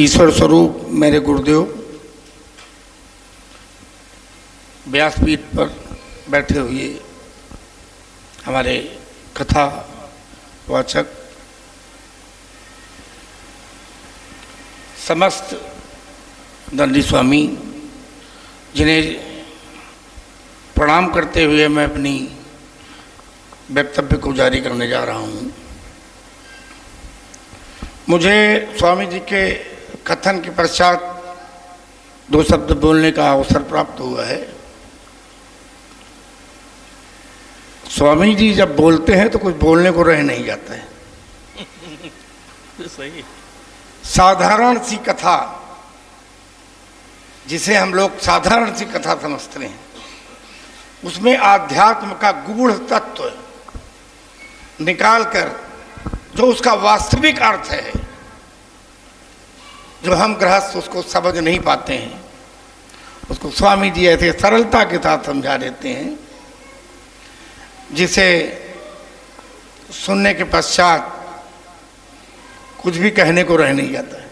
ईश्वर स्वरूप मेरे गुरुदेव व्यासपीठ पर बैठे हुए हमारे कथा वाचक समस्त दंडी स्वामी, जिन्हें प्रणाम करते हुए मैं अपनी वक्तव्य को जारी करने जा रहा हूँ। मुझे स्वामी जी के कथन के पश्चात दो शब्द बोलने का अवसर प्राप्त हुआ है। स्वामी जी जब बोलते हैं तो कुछ बोलने को रह नहीं जाता है। सही। साधारण सी कथा, जिसे हम लोग साधारण सी कथा समझते हैं, उसमें आध्यात्म का गूढ़ तत्व निकालकर जो उसका वास्तविक अर्थ है, जो हम गृहस्थ उसको समझ नहीं पाते हैं, उसको स्वामी जी ऐसे सरलता के साथ समझा देते हैं, जिसे सुनने के पश्चात कुछ भी कहने को रह नहीं जाता है।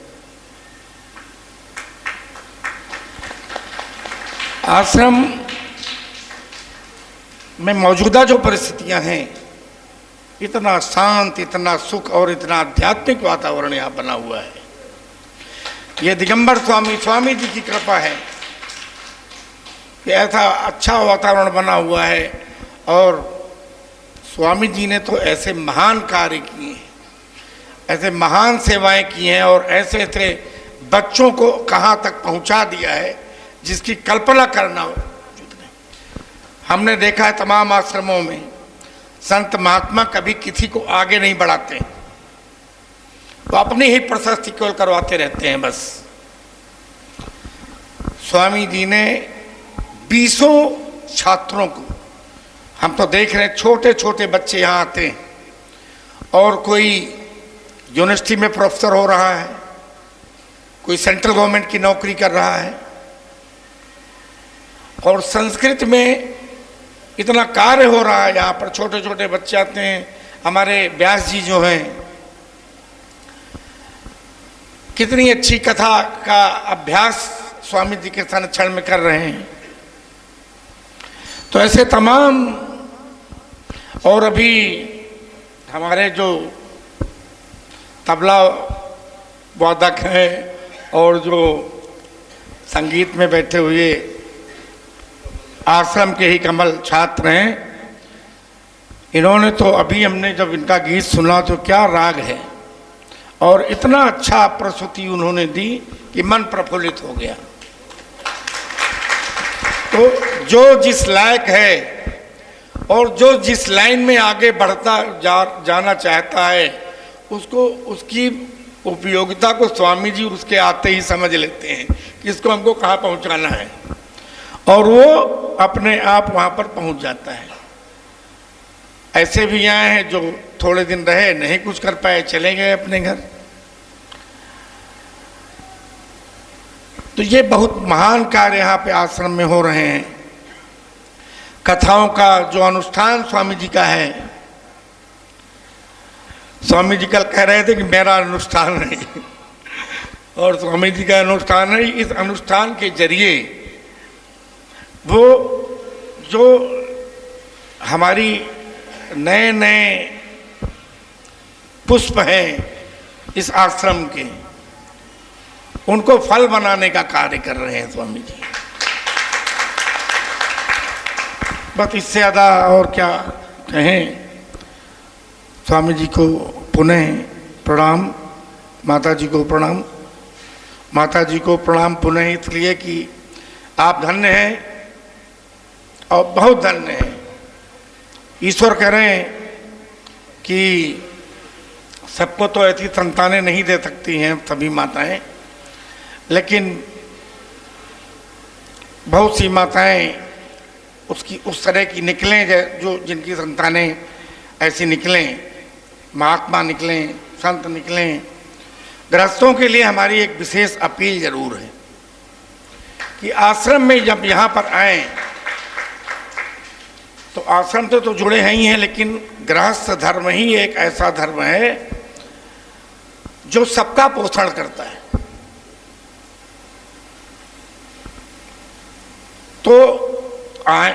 आश्रम में मौजूदा जो परिस्थितियां हैं, इतना शांत, इतना सुख और इतना आध्यात्मिक वातावरण यहाँ बना हुआ है। ये दिगंबर स्वामी जी की कृपा है कि ऐसा अच्छा वातावरण बना हुआ है। और स्वामी जी ने तो ऐसे महान कार्य किए हैं, ऐसे महान सेवाएं की हैं और ऐसे ऐसे बच्चों को कहाँ तक पहुँचा दिया है जिसकी कल्पना करना हो। हमने देखा है तमाम आश्रमों में संत महात्मा कभी किसी को आगे नहीं बढ़ाते, वो अपनी ही प्रशस्ति केवल करवाते रहते हैं बस। स्वामी जी ने 20 छात्रों को, हम तो देख रहे हैं छोटे छोटे बच्चे यहाँ आते हैं और कोई यूनिवर्सिटी में प्रोफेसर हो रहा है, कोई सेंट्रल गवर्नमेंट की नौकरी कर रहा है, और संस्कृत में इतना कार्य हो रहा है। यहाँ पर छोटे छोटे बच्चे आते हैं। हमारे व्यास जी जो हैं, कितनी अच्छी कथा का अभ्यास स्वामी जी के संरक्षण में कर रहे हैं। तो ऐसे तमाम, और अभी हमारे जो तबला वादक हैं और जो संगीत में बैठे हुए आश्रम के ही कमल छात्र हैं, इन्होंने तो अभी हमने जब इनका गीत सुना तो क्या राग है, और इतना अच्छा प्रस्तुति उन्होंने दी कि मन प्रफुल्लित हो गया। तो जो जिस लायक है और जो जिस लाइन में आगे बढ़ता जाना चाहता है, उसको उसकी उपयोगिता को स्वामी जी उसके आते ही समझ लेते हैं कि इसको हमको कहाँ पहुँचाना है, और वो अपने आप वहाँ पर पहुँच जाता है। ऐसे भी आए हैं जो थोड़े दिन रहे, नहीं कुछ कर पाए, चले गए अपने घर। तो ये बहुत महान कार्य यहाँ पे आश्रम में हो रहे हैं। कथाओं का जो अनुष्ठान स्वामी जी का है, स्वामी जी कल कह रहे थे कि मेरा अनुष्ठान नहीं, और स्वामी जी का अनुष्ठान है। इस अनुष्ठान के जरिए वो जो हमारी नए नए पुष्प हैं इस आश्रम के, उनको फल बनाने का कार्य कर रहे हैं स्वामी जी। बस इससे ज़्यादा और क्या कहें। स्वामी जी को पुनः प्रणाम, माता जी को प्रणाम। माता जी को प्रणाम पुनः इसलिए कि आप धन्य हैं और बहुत धन्य हैं। ईश्वर कह रहे हैं कि सबको तो ऐसी संतानें नहीं दे सकती हैं सभी माताएं, लेकिन बहुत सी माताएं उसकी उस तरह की निकलें जो जिनकी संतानें ऐसी निकलें, महात्मा निकलें, संत निकलें। गृहस्थों के लिए हमारी एक विशेष अपील जरूर है कि आश्रम में जब यहाँ पर आएँ तो आश्रम से तो जुड़े हैं ही हैं, लेकिन गृहस्थ धर्म ही एक ऐसा धर्म है जो सबका पोषण करता है। तो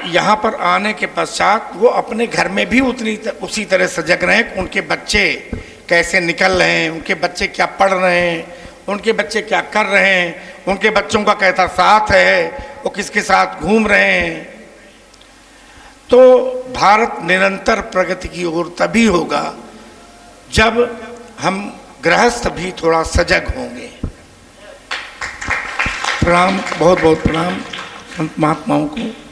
यहाँ पर आने के पश्चात वो अपने घर में भी उसी तरह सजग रहे। उनके बच्चे कैसे निकल रहे हैं, उनके बच्चे क्या पढ़ रहे हैं, उनके बच्चे क्या कर रहे हैं, उनके बच्चों का कैसा साथ है, वो किसके साथ घूम रहे हैं। तो भारत निरंतर प्रगति की ओर तभी होगा जब हम गृहस्थ भी थोड़ा सजग होंगे। प्रणाम, बहुत बहुत प्रणाम संत महात्माओं को।